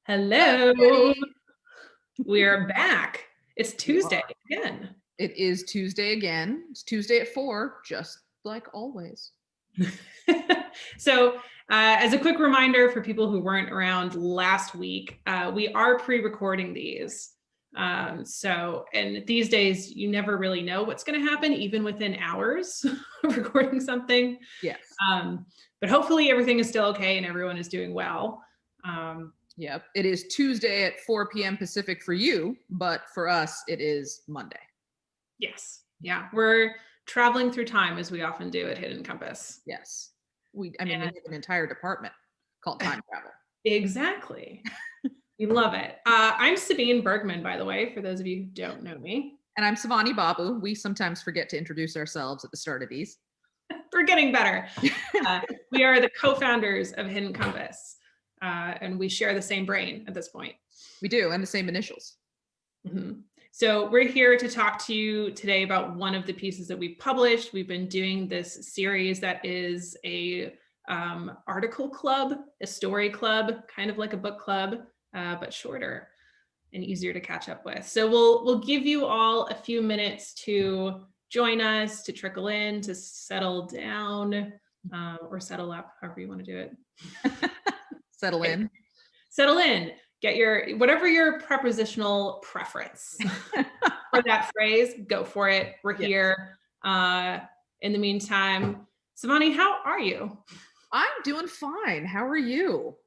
Hello. Everybody. We are back. It's We Tuesday are. again. It is Tuesday again. It's Tuesday at 4, just like always. So, as a quick reminder for people who weren't around last week, we are pre-recording these. And these days, you never really know what's going to happen, even within hours of recording something. Yes. But hopefully, everything is still okay and everyone is doing well. Yep. It is Tuesday at 4 p.m. Pacific for you, but for us, it is Monday. Yes. Yeah. We're traveling through time as we often do at Hidden Compass. Yes. We have an entire department called time travel. Exactly. We love it. I'm Sabine Bergman, by the way, for those of you who don't know me. And I'm Savani Babu. We sometimes forget to introduce ourselves at the start of these. We're getting better. We are the co-founders of Hidden Compass, and we share the same brain at this point. We do, and the same initials. Mm-hmm. So we're here to talk to you today about one of the pieces that we published. We've been doing this series that is a article club, a story club, kind of like a book club, but shorter and easier to catch up with. So we'll give you all a few minutes to join us, to trickle in, to settle down, or settle up, however you want to do it. Settle in. Settle in. Get your, whatever your prepositional preference for that phrase, go for it. We're here. In the meantime, Savani, how are you? I'm doing fine. How are you?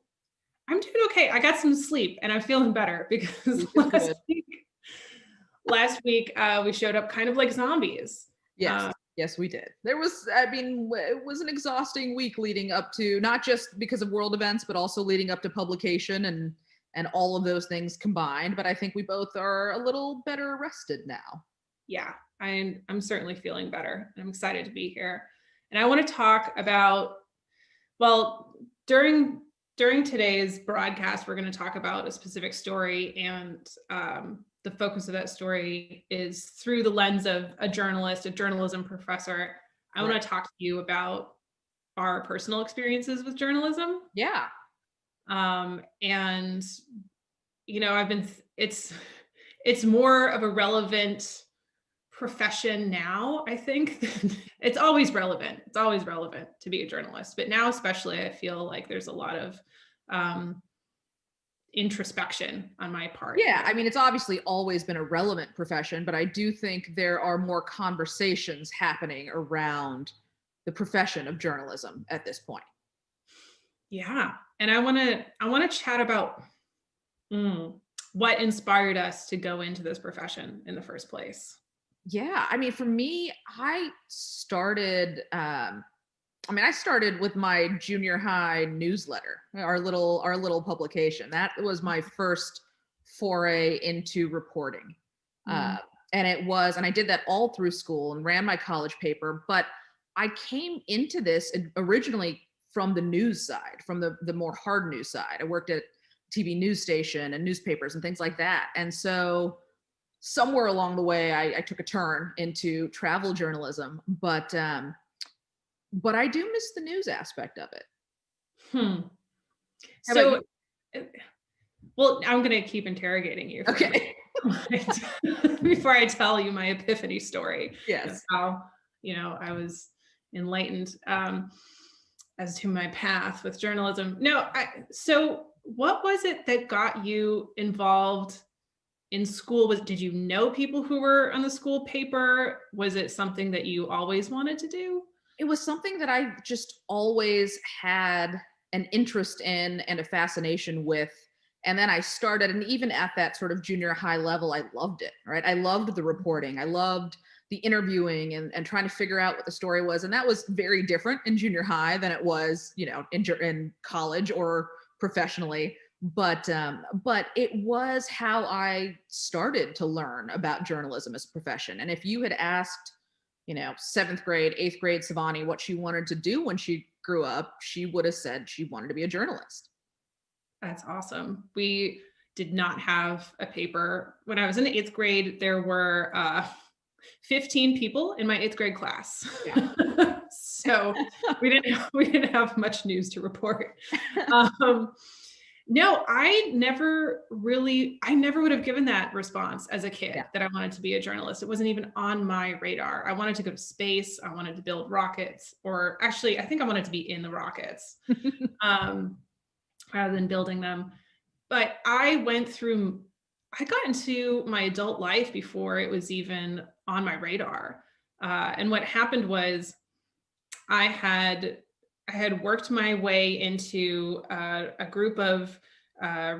I'm doing okay. I got some sleep and I'm feeling better because last week we showed up kind of like zombies. Yes. Yes, we did. It was an exhausting week leading up to, not just because of world events, but also leading up to publication and all of those things combined. But I think we both are a little better rested now. Yeah, I'm certainly feeling better. I'm excited to be here. And I want to talk about, well, during today's broadcast, we're going to talk about a specific story, and the focus of that story is through the lens of a journalist, a journalism professor. I want to talk to you about our personal experiences with journalism. Yeah. And you know, it's more of a relevant profession now, I think. It's always relevant. It's always relevant to be a journalist, but now especially I feel like there's a lot of introspection on my part. Yeah, I mean, it's obviously always been a relevant profession, but I do think there are more conversations happening around the profession of journalism at this point. Yeah, and I want to chat about what inspired us to go into this profession in the first place. Yeah, I mean, for me, I started with my junior high newsletter, our little publication. That was my first foray into reporting. And I did that all through school and ran my college paper, but I came into this originally from the news side, from the more hard news side. I worked at TV news station and newspapers and things like that. And so somewhere along the way, I took a turn into travel journalism, but I do miss the news aspect of it. So, well, I'm going to keep interrogating you. Okay. Before I tell you my epiphany story. Yes. How, I was enlightened as to my path with journalism. So what was it that got you involved in school? Did you know people who were on the school paper? Was it something that you always wanted to do? It was something that I just always had an interest in and a fascination with. And then I started, and even at that sort of junior high level, I loved it, right? I loved the reporting. I loved the interviewing and trying to figure out what the story was. And that was very different in junior high than it was, in college or professionally. But it was how I started to learn about journalism as a profession. And if you had asked, 7th grade, 8th grade Savani what she wanted to do when she grew up, she would have said she wanted to be a journalist. That's awesome. We did not have a paper. When I was in the 8th grade, there were 15 people in my 8th grade class. Yeah. So we didn't have much news to report. No, I never would have given that response as a kid Yeah. that I wanted to be a journalist. It wasn't even on my radar. I wanted to go to space. I wanted to build rockets, or actually, I think I wanted to be in the rockets, um, rather than building them. But I got into my adult life before it was even on my radar. And what happened was I had I had worked my way into a group of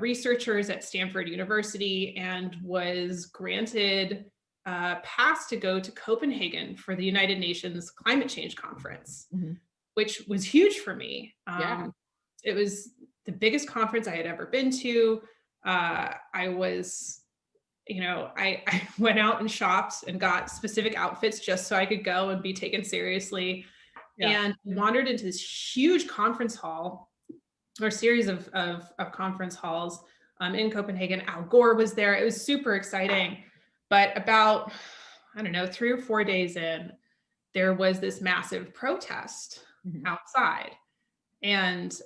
researchers at Stanford University and was granted a pass to go to Copenhagen for the United Nations Climate Change Conference, Mhm. which was huge for me. Yeah. It was the biggest conference I had ever been to. I was, I went out and shopped and got specific outfits just so I could go and be taken seriously, Yeah. and wandered into this huge conference hall, or series of conference halls, in Copenhagen. Al Gore was there. It was super exciting. But about, I don't know, 3 or 4 days in, there was this massive protest Mhm. outside. And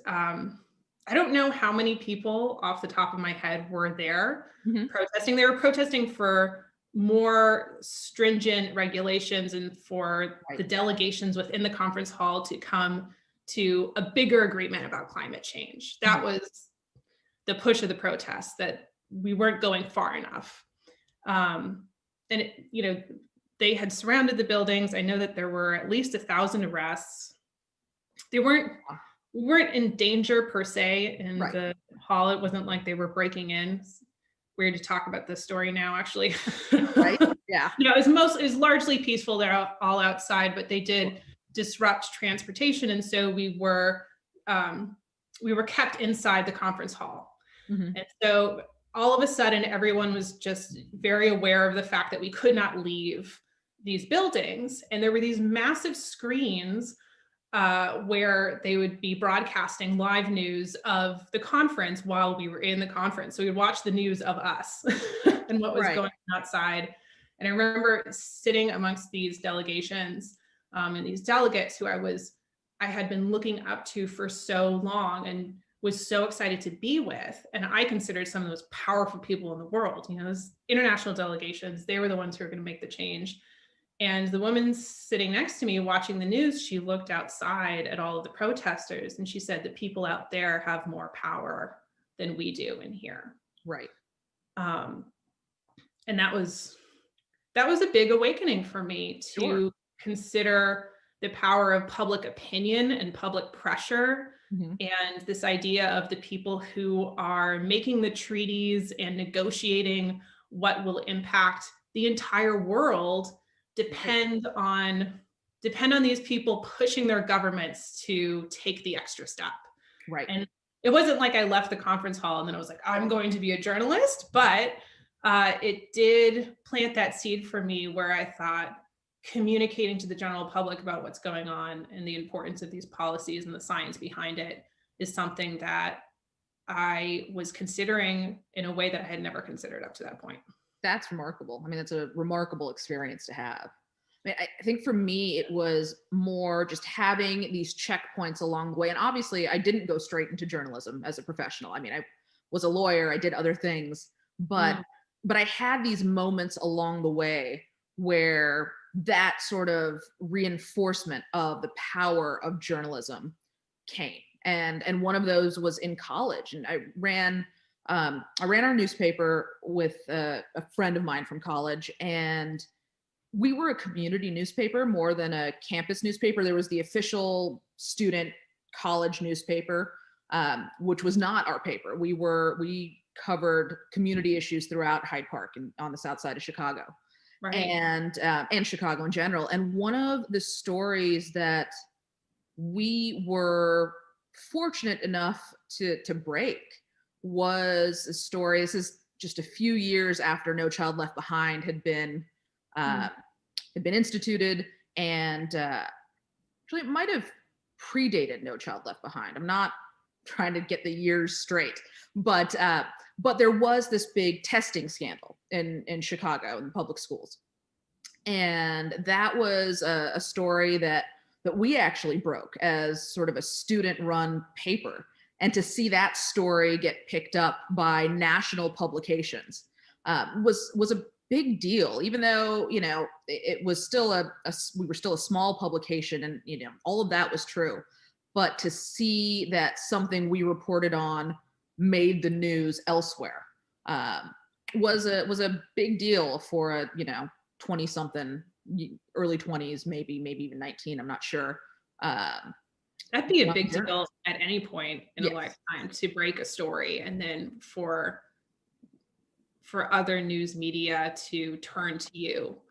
I don't know how many people off the top of my head were there Mhm. protesting. They were protesting for more stringent regulations and for Right. the delegations within the conference hall to come to a bigger agreement about climate change. That Mhm. was the push of the protest, that we weren't going far enough. Um, and they had surrounded the buildings. I know that there were at least 1,000 arrests. They weren't Yeah. we weren't in danger per se in Right. the hall. It wasn't like they were breaking in. It's weird to talk about this story now, actually. Right. Yeah. No, it was largely peaceful. They're all outside, but they did disrupt transportation, and so we were kept inside the conference hall. Mhm. And so all of a sudden, everyone was just very aware of the fact that we could not leave these buildings, and there were these massive screens where they would be broadcasting live news of the conference while we were in the conference. So we would watch the news of us and what was Right. going on outside. And I remember sitting amongst these delegations, and these delegates who I had been looking up to for so long and was so excited to be with. And I considered some of the most powerful people in the world. Those international delegations, they were the ones who were going to make the change. And the woman sitting next to me watching the news, she looked outside at all of the protesters and she said, the people out there have more power than we do in here. Right. Um, and that was a big awakening for me Sure. to consider the power of public opinion and public pressure, Mhm. and this idea of the people who are making the treaties and negotiating what will impact the entire world Right. depend on these people pushing their governments to take the extra step. Right. And it wasn't like I left the conference hall and then I was like, I'm going to be a journalist, but it did plant that seed for me where I thought communicating to the general public about what's going on and the importance of these policies and the science behind it is something that I was considering in a way that I had never considered up to that point. That's remarkable. I mean, that's a remarkable experience to have. I mean, I think for me, it was more just having these checkpoints along the way. And obviously, I didn't go straight into journalism as a professional. I mean, I was a lawyer, I did other things, but Mm, but I had these moments along the way where that sort of reinforcement of the power of journalism came. And one of those was in college, and I ran our newspaper with a friend of mine from college, and we were a community newspaper more than a campus newspaper. There was the official student college newspaper, which was not our paper. We covered community issues throughout Hyde Park and on the south side of Chicago, right. and Chicago in general. And one of the stories that we were fortunate enough to break was a story. This is just a few years after No Child Left Behind Mm, uh, had been instituted, and actually it might have predated No Child Left Behind. I'm not trying to get the years straight, but there was this big testing scandal in Chicago in the public schools, and that was a story that we actually broke as sort of a student run paper. and to see that story get picked up by national publications was a big deal, even though, you know, it was still we were still a small publication, and, you know, all of that was true. But to see that something we reported on made the news elsewhere was a big deal for a, you know, 20 something, early 20s, maybe even 19, I'm not sure. That'd be a young big deal journalist. at any point in a Yes. lifetime, to break a story and then for other news media to turn to you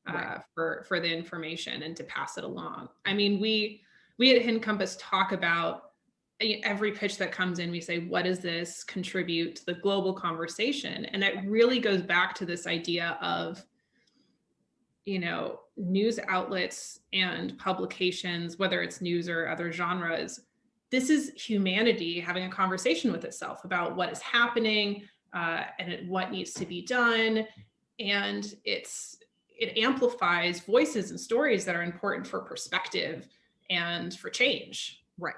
Right. for the information and to pass it along. I mean, we at Hidden Compass talk about every pitch that comes in. We say, what does this contribute to the global conversation? And it really goes back to this idea of, you know, news outlets and publications, whether it's news or other genres. This is humanity having a conversation with itself about what is happening, and what needs to be done. And it amplifies voices and stories that are important for perspective and for change. Right.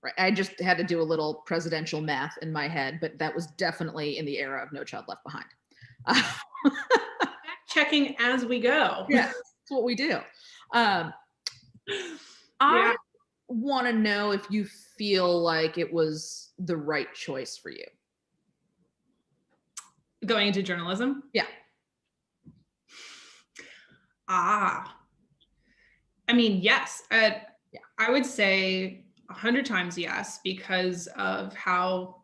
Right. I just had to do a little presidential math in my head, but that was definitely in the era of No Child Left Behind. Fact checking as we go. Yeah, that's what we do. I want to know if you feel like it was the right choice for you. Going into journalism? Yeah. I mean, yes. I would say 100 times yes, because of how,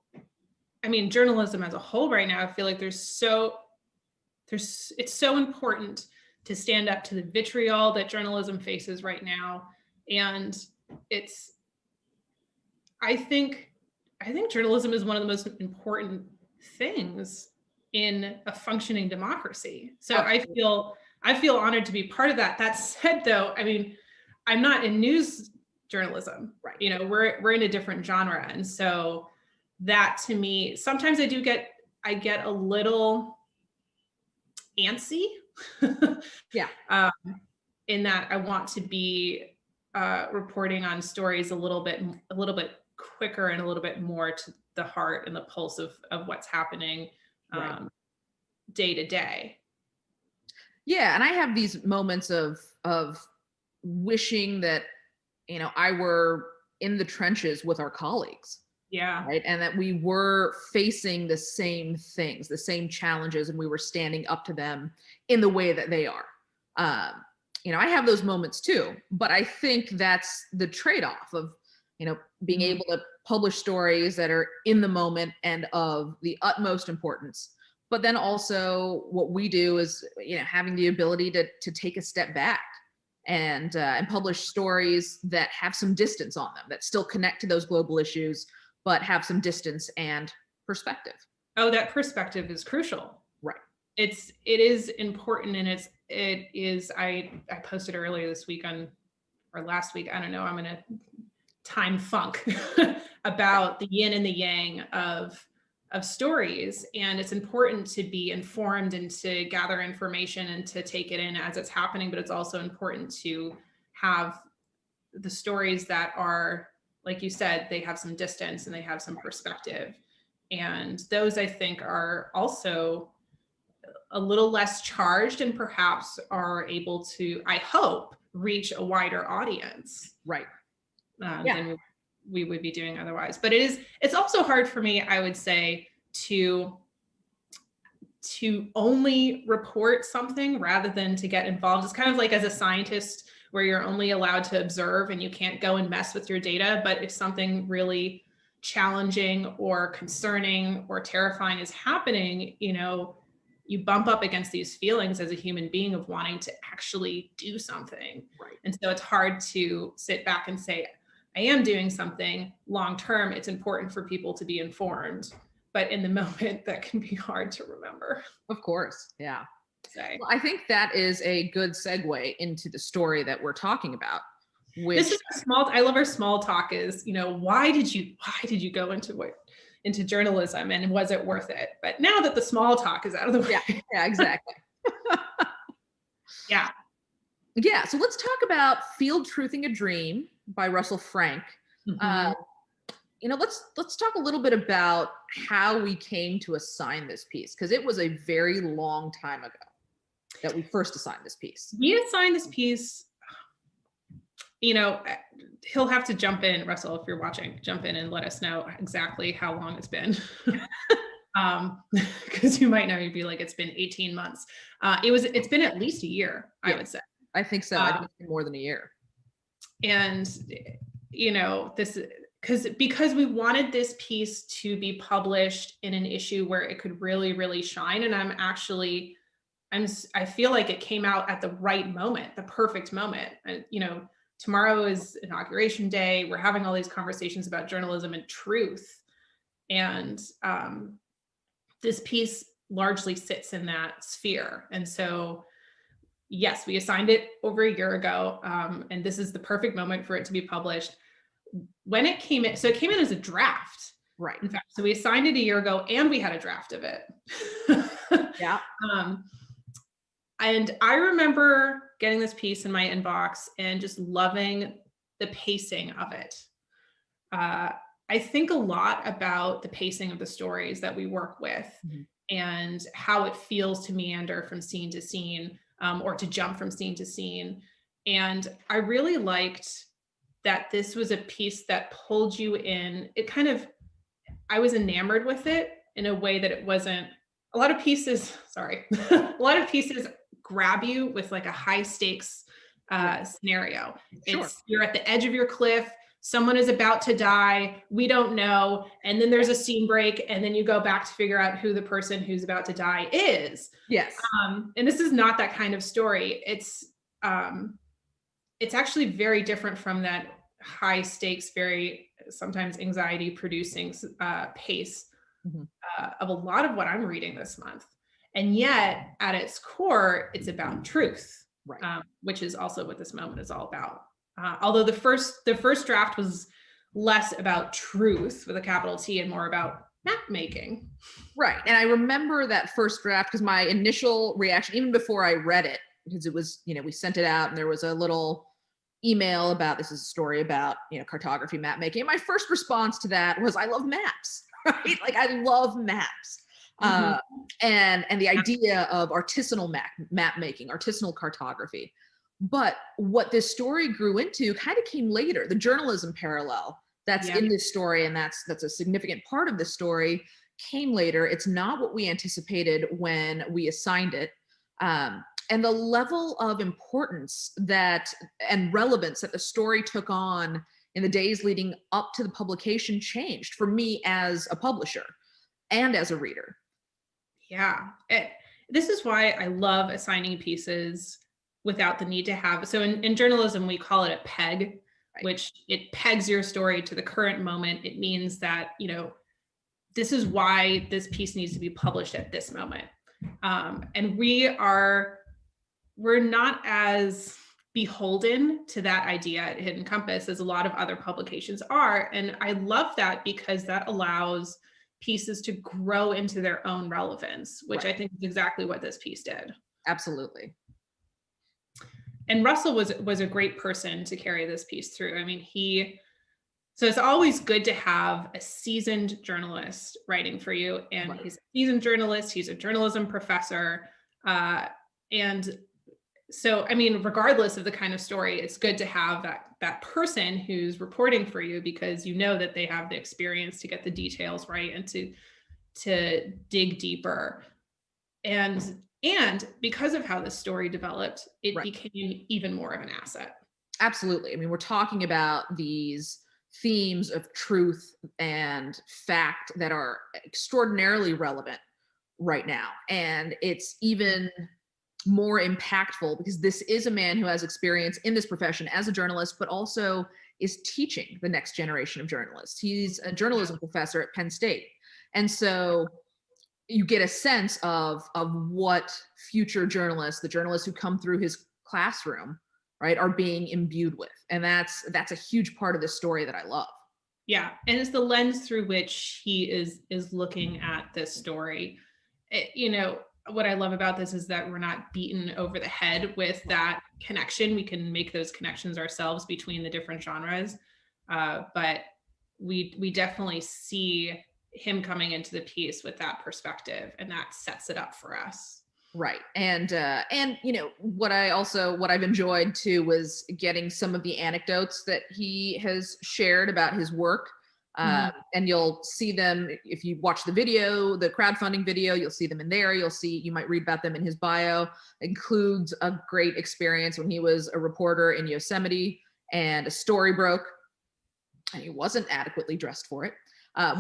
I mean, journalism as a whole right now, I feel like it's so important to stand up to the vitriol that journalism faces right now. And I think journalism is one of the most important things in a functioning democracy. So I feel honored to be part of that. That said, though, I mean, I'm not in news journalism, Right. You know, we're in a different genre. And so that, to me, sometimes I get a little antsy. Yeah. In that I want to be reporting on stories a little bit quicker and a little bit more to the heart and the pulse of what's happening Right. day to day. Yeah, and I have these moments of wishing that, you know, I were in the trenches with our colleagues. Yeah. Right. And that we were facing the same things, the same challenges, and we were standing up to them in the way that they are. You know, I have those moments too, but I think that's the trade-off of, you know, being able to publish stories that are in the moment and of the utmost importance. But then also what we do is, you know, having the ability to take a step back and publish stories that have some distance on them, that still connect to those global issues, but have some distance and perspective. Oh, that perspective is crucial. Right. It is important, and it is. I posted earlier this week or last week, I don't know, I'm in a time funk about the yin and the yang of stories. And it's important to be informed and to gather information and to take it in as it's happening. But it's also important to have the stories that are, like you said, they have some distance and they have some perspective. And those, I think, are also a little less charged and perhaps are able to, I hope, reach a wider audience. Right. Than we would be doing otherwise. But it's also hard for me, I would say, to only report something rather than to get involved. It's kind of like as a scientist where you're only allowed to observe and you can't go and mess with your data. But if something really challenging or concerning or terrifying is happening, you know, you bump up against these feelings as a human being of wanting to actually do something. Right. And so it's hard to sit back and say, I am doing something long term. It's important for people to be informed. But in the moment, that can be hard to remember. Of course. Yeah. Say. Well, I think that is a good segue into the story that we're talking about. This is I love our small talk is, you know, why did you go into journalism, and was it worth it? But now that the small talk is out of the way. Yeah, exactly. Yeah. Yeah. So let's talk about Field Truthing a Dream by Russell Frank. Mm-hmm. let's talk a little bit about how we came to assign this piece, because it was a very long time ago that we first assigned this piece. We assigned this piece, he'll have to jump in, Russell, if you're watching, jump in and let us know exactly how long it's been. Because you might know, you'd be like, it's been 18 months. It's been at least a year, I would say. I think so. I think it's been more than a year. And, this, because we wanted this piece to be published in an issue where it could really, really shine. And I feel like it came out at the right moment, the perfect moment. And, tomorrow is inauguration day. We're having all these conversations about journalism and truth. And this piece largely sits in that sphere. And so, yes, we assigned it over a year ago. And this is the perfect moment for it to be published. When it came in, so it came in as a draft. Right. In fact, so we assigned it a year ago and we had a draft of it. Yeah. And I remember getting this piece in my inbox and just loving the pacing of it. I think a lot about the pacing of the stories that we work with, and how it feels to meander from scene to scene, or to jump from scene to scene. And I really liked that this was a piece that pulled you in. I was enamored with it in a way that it wasn't. A lot of pieces grab you with like a high stakes scenario. Sure. You're at the edge of your cliff, someone is about to die, we don't know, and then there's a scene break, and then you go back to figure out who the person who's about to die is. Yes. And this is not that kind of story. It's actually very different from that high stakes, very sometimes anxiety producing pace of a lot of what I'm reading this month. And yet at its core, it's about truth, right. Which is also what this moment is all about. Although the first draft was less about truth with a capital T and more about map making. Right. And I remember that first draft because my initial reaction, even before I read it, because it was, we sent it out and there was a little email about, this is a story about, cartography, map making. And my first response to that was, I love maps, right? Like I love maps. And the idea of artisanal map making, artisanal cartography. But what this story grew into kind of came later. The journalism parallel that's in this story, and that's a significant part of the story, came later. It's not what we anticipated when we assigned it. And the level of importance and relevance that the story took on in the days leading up to the publication changed for me as a publisher and as a reader. Yeah. This is why I love assigning pieces without the need to have. So in journalism, we call it a peg, right, which it pegs your story to the current moment. It means that, this is why this piece needs to be published at this moment. And we're not as beholden to that idea at Hidden Compass as a lot of other publications are. And I love that because that allows pieces to grow into their own relevance, which I think is exactly what this piece did. Absolutely. And Russell was a great person to carry this piece through. I mean, so it's always good to have a seasoned journalist writing for you. And he's a seasoned journalist, he's a journalism professor. And so, I mean, regardless of the kind of story, it's good to have that person who's reporting for you, because that they have the experience to get the details right and to dig deeper. And because of how the story developed, it became even more of an asset. Absolutely. I mean, we're talking about these themes of truth and fact that are extraordinarily relevant right now. And it's even more impactful because this is a man who has experience in this profession as a journalist, but also is teaching the next generation of journalists. He's a journalism professor at Penn State. And so you get a sense of what future journalists, the journalists who come through his classroom, right, are being imbued with. And that's a huge part of this story that I love. Yeah. And it's the lens through which he is looking at this story. What I love about this is that we're not beaten over the head with that connection. We can make those connections ourselves between the different genres. But we definitely see him coming into the piece with that perspective, and that sets it up for us. Right. And you know, what I've enjoyed too was getting some of the anecdotes that he has shared about his work. Mhm. And you'll see them if you watch the video, the crowdfunding video, you'll see them in there. You might read about them in his bio. Includes a great experience when he was a reporter in Yosemite and a story broke and he wasn't adequately dressed for it,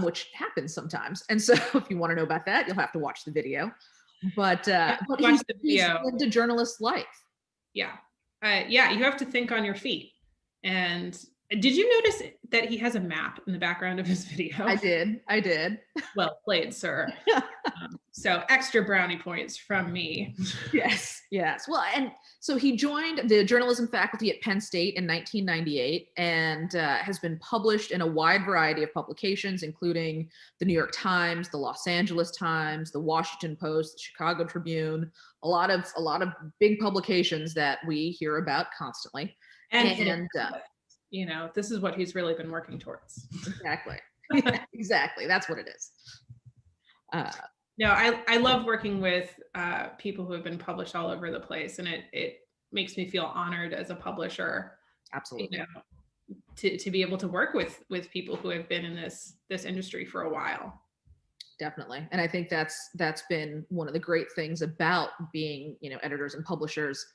which happens sometimes. And so if you want to know about that, you'll have to watch the video. But Watch the he's video. lived a journalist's life. Yeah. Yeah, you have to think on your feet. And did you notice that he has a map in the background of his video? I did. Well played, sir. So extra brownie points from me. Yes, yes. Well, and so he joined the journalism faculty at Penn State in 1998 and has been published in a wide variety of publications, including the New York Times, the Los Angeles Times, the Washington Post, the Chicago Tribune, a lot of big publications that we hear about constantly. And you know, this is what he's really been working towards. Exactly. Exactly. That's what it is. No, I love working with people who have been published all over the place, and it makes me feel honored as a publisher. Absolutely. You know, to be able to work with people who have been in this industry for a while. Definitely. And I think that's been one of the great things about being, you know, editors and publishers,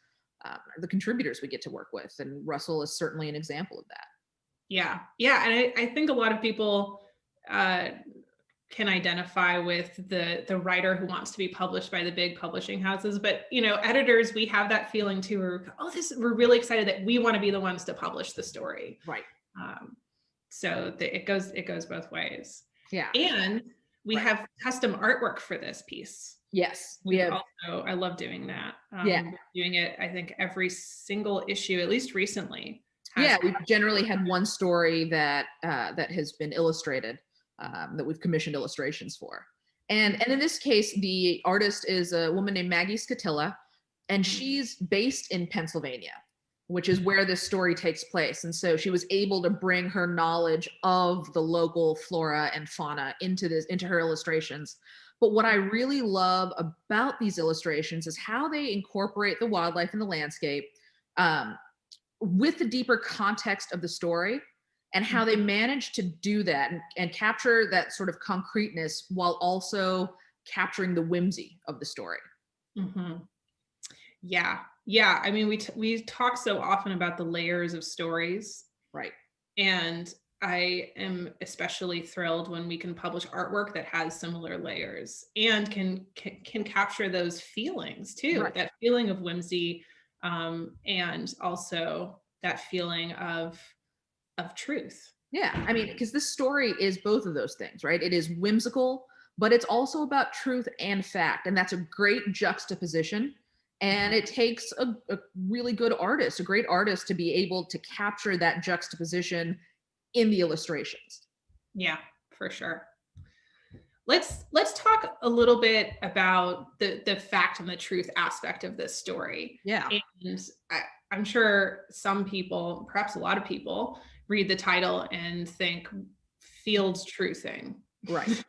the contributors we get to work with. And Russell is certainly an example of that. Yeah. Yeah. And I think a lot of people can identify with the writer who wants to be published by the big publishing houses. But, you know, editors, we have that feeling too, we're really excited that we want to be the ones to publish the story. Right. So it goes both ways. Yeah. And we have custom artwork for this piece. Yes, we have. Also, I love doing that. Yeah. Doing it, I think every single issue, at least recently. Yeah, we've generally had one story that has been illustrated, that we've commissioned illustrations for. And in this case, the artist is a woman named Maggie Scatilla, and she's based in Pennsylvania, which is where this story takes place. And so she was able to bring her knowledge of the local flora and fauna into her illustrations. But what I really love about these illustrations is how they incorporate the wildlife and the landscape with the deeper context of the story, and how they manage to do that and capture that sort of concreteness while also capturing the whimsy of the story. Mm-hmm. Yeah. I mean, we talk so often about the layers of stories, right? And I am especially thrilled when we can publish artwork that has similar layers and can capture those feelings too, right. That feeling of whimsy, and also that feeling of truth. Yeah, I mean, because this story is both of those things, right? It is whimsical, but it's also about truth and fact, and that's a great juxtaposition. And it takes a really good artist, a great artist, to be able to capture that juxtaposition in the illustrations. Yeah, for sure. Let's talk a little bit about the fact and the truth aspect of this story. Yeah. And I'm sure some people, perhaps a lot of people, read the title and think field truthing. Right.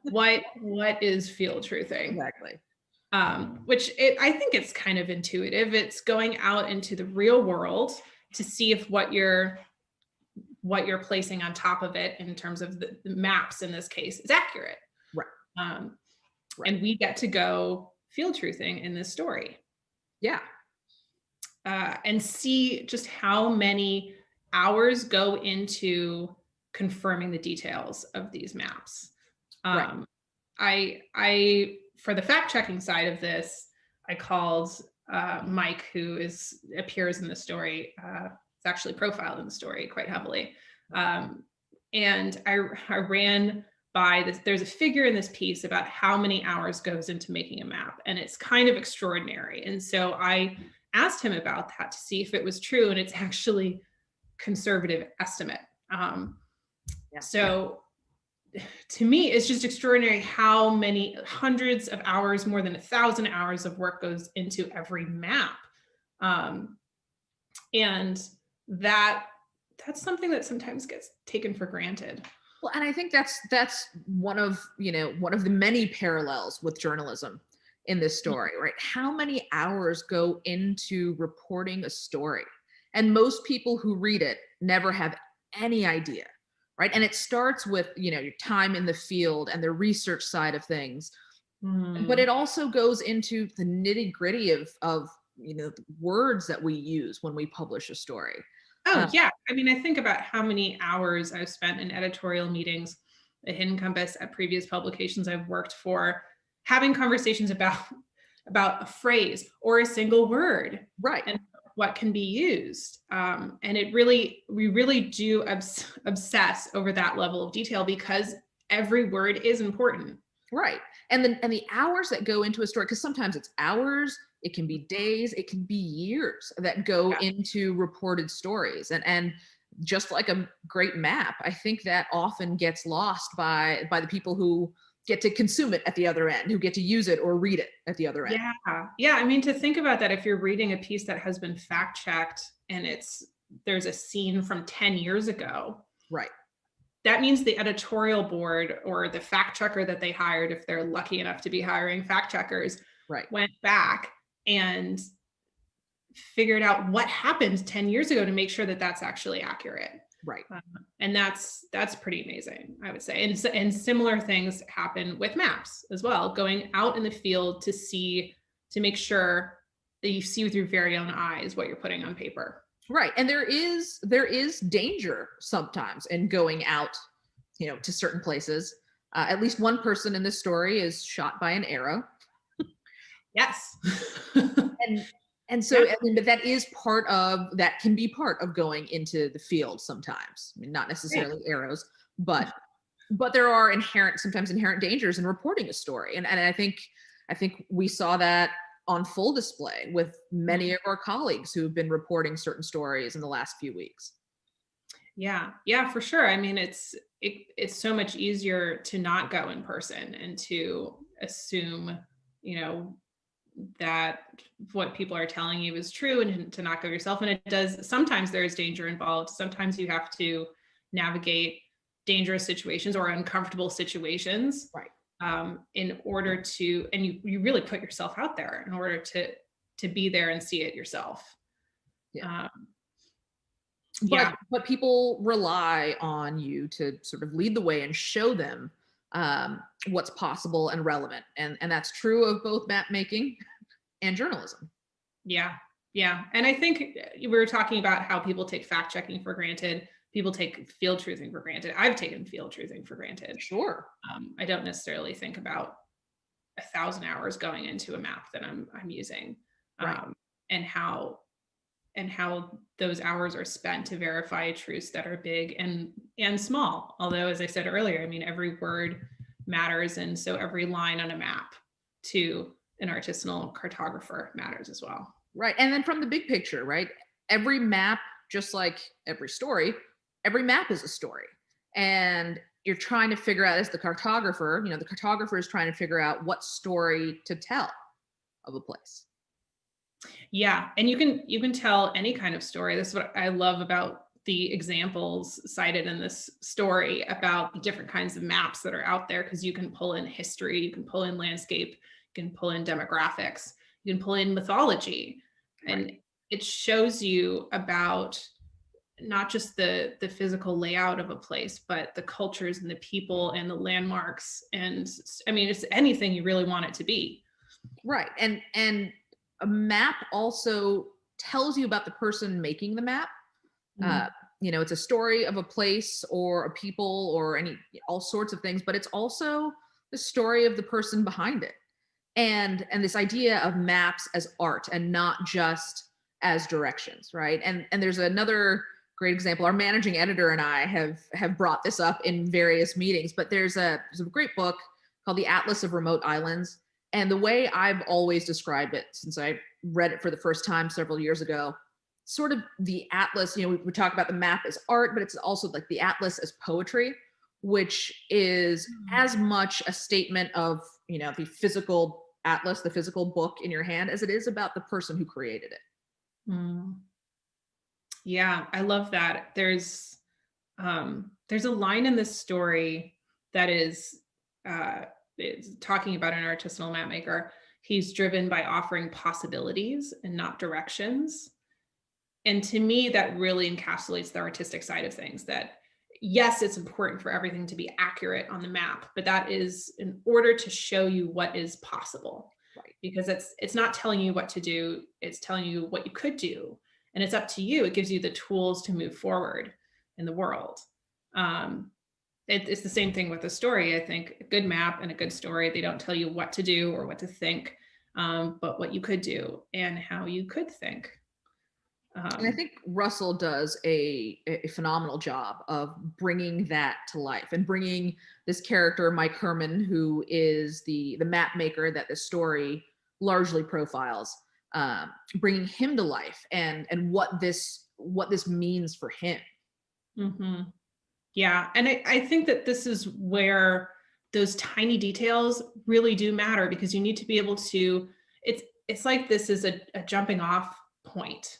What is field truthing? Exactly. Which I think it's kind of intuitive. It's going out into the real world to see if what you're placing on top of it in terms of the maps in this case is accurate. Right. Right. And we get to go field truthing in this story. Yeah. And see just how many hours go into confirming the details of these maps. Right. I for the fact checking side of this, I called Mike, who appears in the story. It's actually profiled in the story quite heavily. And I ran by this. There's a figure in this piece about how many hours goes into making a map, and it's kind of extraordinary. And so I asked him about that to see if it was true, and it's actually conservative estimate. So to me, it's just extraordinary how many hundreds of hours, more than 1,000 hours of work goes into every map. And that that's something that sometimes gets taken for granted. Well, and I think that's one of, one of the many parallels with journalism in this story, right? How many hours go into reporting a story? And most people who read it never have any idea, right? And it starts with, your time in the field and the research side of things, but Mm. it also goes into the nitty-gritty of the words that we use when we publish a story. Oh, Uh, yeah. I mean, I think about how many hours I've spent in editorial meetings at Hidden Compass, at previous publications I've worked for, having conversations about a phrase or a single word right. and what can be used. And we really do obsess over that level of detail because every word is important. Right. And the hours that go into a story, because sometimes it's hours, it can be days, it can be years that go Yeah. into reported stories. And just like a great map, I think that often gets lost by the people who get to consume it at the other end, who get to use it or read it at the other end. Yeah. Yeah. I mean, to think about that, if you're reading a piece that has been fact checked and there's a scene from 10 years ago, Right. that means the editorial board or the fact checker that they hired, if they're lucky enough to be hiring fact checkers, Right. went back and figured out what happened 10 years ago to make sure that that's actually accurate. Right. And that's pretty amazing, I would say. And similar things happen with maps as well, going out in the field to make sure that you see with your very own eyes what you're putting on paper. Right. And there is danger sometimes in going out, to certain places. At least one person in this story is shot by an arrow. Yes. and and so Yeah. I mean, but that can be part of going into the field sometimes. I mean, not Right. necessarily arrows, but there are sometimes inherent dangers in reporting a story. And I think we saw that on full display with many of our colleagues who've been reporting certain stories in the last few weeks. Yeah, yeah, for sure. I mean, it's so much easier to not go in person and to assume, you know, that what people are telling you is true and to not go yourself. And it does, sometimes there is danger involved. Sometimes you have to navigate dangerous situations or uncomfortable situations Right. in order to, and you really put yourself out there in order to be there and see it yourself. Yeah. Um, but yeah, but people rely on you to sort of lead the way and show them what's possible and relevant, and that's true of both map making and journalism. yeah, yeah. And I think we were talking about how people take fact checking for granted. People take field truthing for granted. I've taken field truthing for granted. Sure. I don't necessarily think about 1,000 hours going into a map that I'm using, Right. um, and how those hours are spent to verify truths that are big and small. Although, as I said earlier, I mean every word matters, and so every line on a map to an artisanal cartographer matters as well. Right. And then from the big picture, right? Every map, just like every story, every map is a story. And you're trying to figure out, as the cartographer, the cartographer is trying to figure out what story to tell of a place. Yeah, and you can tell any kind of story. This is what I love about the examples cited in this story about the different kinds of maps that are out there, because you can pull in history, you can pull in landscape, you can pull in demographics, you can pull in mythology, Right. and it shows you about not just the physical layout of a place, but the cultures and the people and the landmarks. And I mean, it's anything you really want it to be. Right. And a map also tells you about the person making the map. Uh, Mm. it's a story of a place or a people or all sorts of things, but it's also the story of the person behind it. And this idea of maps as art and not just as directions, right? And there's another great example. Our managing editor and I have brought this up in various meetings, but there's a great book called The Atlas of Remote Islands. And the way I've always described it since I read it for the first time several years ago, sort of the atlas, we talk about the map as art, but it's also like the atlas as poetry, which is as much a statement of, the physical atlas, the physical book in your hand, as it is about the person who created it. Mm. Yeah, I love that. There's a line in this story that uh, is talking about an artisanal map maker. He's driven by offering possibilities and not directions. And to me, that really encapsulates the artistic side of things. That yes, it's important for everything to be accurate on the map, but that is in order to show you what is possible. Right. Because it's not telling you what to do, it's telling you what you could do. And it's up to you. It gives you the tools to move forward in the world. Um, it's the same thing with a story. I think a good map and a good story, they don't tell you what to do or what to think, but what you could do and how you could think. And I think Russell does a phenomenal job of bringing that to life and bringing this character, Mike Herman, who is the map maker that the story largely profiles, bringing him to life and what this means for him. Mm-hmm. Yeah. And I think that this is where those tiny details really do matter, because you need to be able to, it's like this is a jumping off point,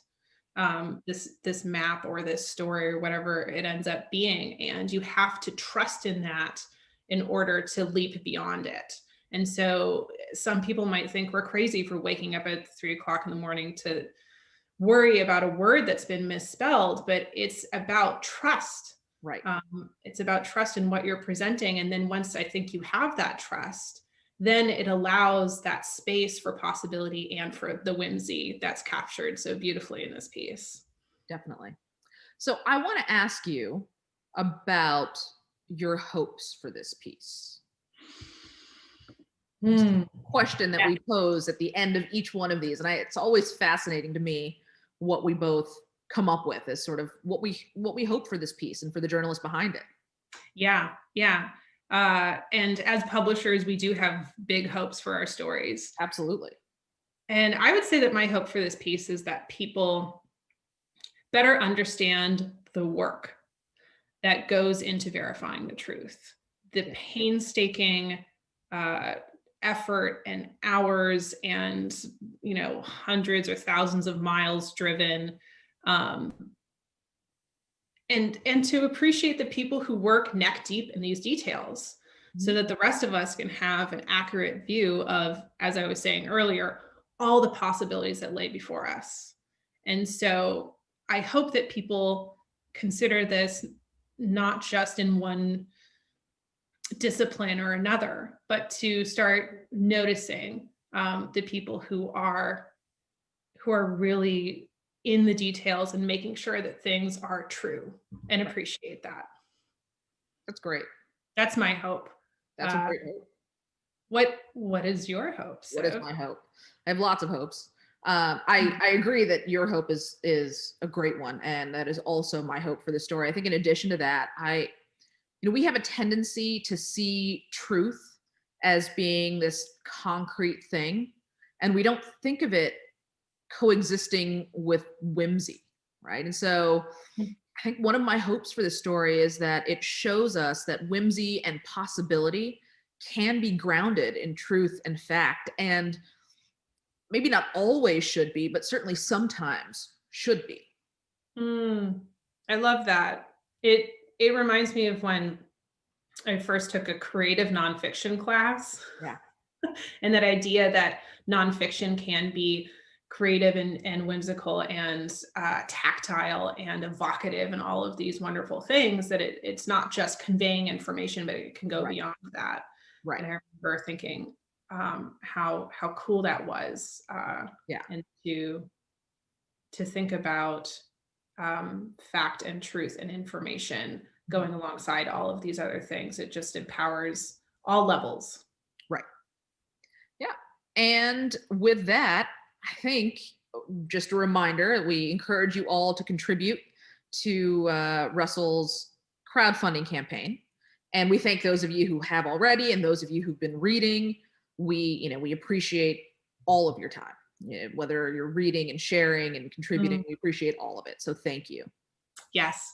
this map or this story or whatever it ends up being. And you have to trust in that in order to leap beyond it. And so some people might think we're crazy for waking up at 3 o'clock in the morning to worry about a word that's been misspelled, but it's about trust. Right. It's about trust in what you're presenting. And then once I think you have that trust, then it allows that space for possibility and for the whimsy that's captured so beautifully in this piece. Definitely. So I want to ask you about your hopes for this piece. Question that we pose at the end of each one of these, and it's always fascinating to me what we both come up with as sort of what we hope for this piece and for the journalist behind it. Yeah. And as publishers, we do have big hopes for our stories. Absolutely. And I would say that my hope for this piece is that people better understand the work that goes into verifying the truth, the painstaking effort and hours and hundreds or thousands of miles driven, and to appreciate the people who work neck deep in these details, so that the rest of us can have an accurate view of, as I was saying earlier, all the possibilities that lay before us. And so I hope that people consider this not just in one discipline or another, but to start noticing the people who are really in the details and making sure that things are true, and appreciate that. That's great. That's my hope. That's a great hope. What is your hope? What is my hope? I have lots of hopes. I agree that your hope is a great one, and that is also my hope for the story. I think in addition to that, we have a tendency to see truth as being this concrete thing, and we don't think of it coexisting with whimsy, right? And so I think one of my hopes for the story is that it shows us that whimsy and possibility can be grounded in truth and fact, and maybe not always should be, but certainly sometimes should be. I love that. It reminds me of when I first took a creative nonfiction class. Yeah. And that idea that nonfiction can be creative and whimsical and tactile and evocative and all of these wonderful things, that it's not just conveying information, but it can go beyond that. Right. And I remember thinking how cool that was. And to think about fact and truth and information going alongside all of these other things. It just empowers all levels. Right. Yeah. And with that, I think just a reminder, we encourage you all to contribute to Russell's crowdfunding campaign. And we thank those of you who have already, and those of you who've been reading. We appreciate all of your time, whether you're reading and sharing and contributing. We appreciate all of it. So thank you. Yes.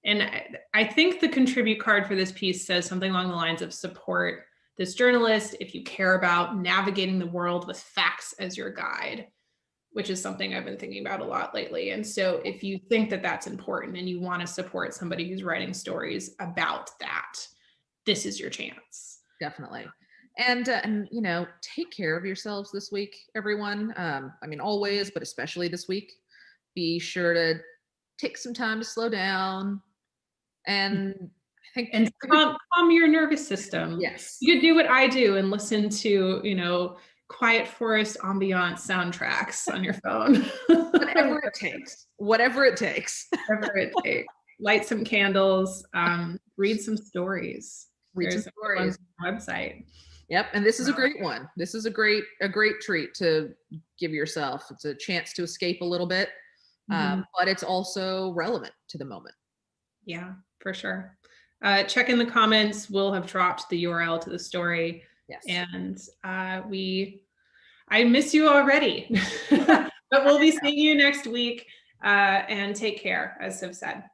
And I think the contribute card for this piece says something along the lines of support this journalist if you care about navigating the world with facts as your guide. which is something I've been thinking about a lot lately. And so if you think that that's important and you want to support somebody who's writing stories about that, this is your chance. Definitely. And you know, take care of yourselves this week, everyone. I mean, always, but especially this week. Be sure to take some time to slow down. And I think And calm your nervous system. yes, You could do what I do and listen to, quiet forest ambiance soundtracks on your phone. whatever it takes. Whatever it takes. Whatever it takes. Light some candles, read some stories. Read some There's stories. a website. Yep, and this is a great one. This is a great treat to give yourself. It's a chance to escape a little bit, but it's also relevant to the moment. Yeah, for sure. Check in the comments. We'll have dropped the URL to the story. Yes. And I miss you already, but we'll be seeing you next week, and take care, as Siv said.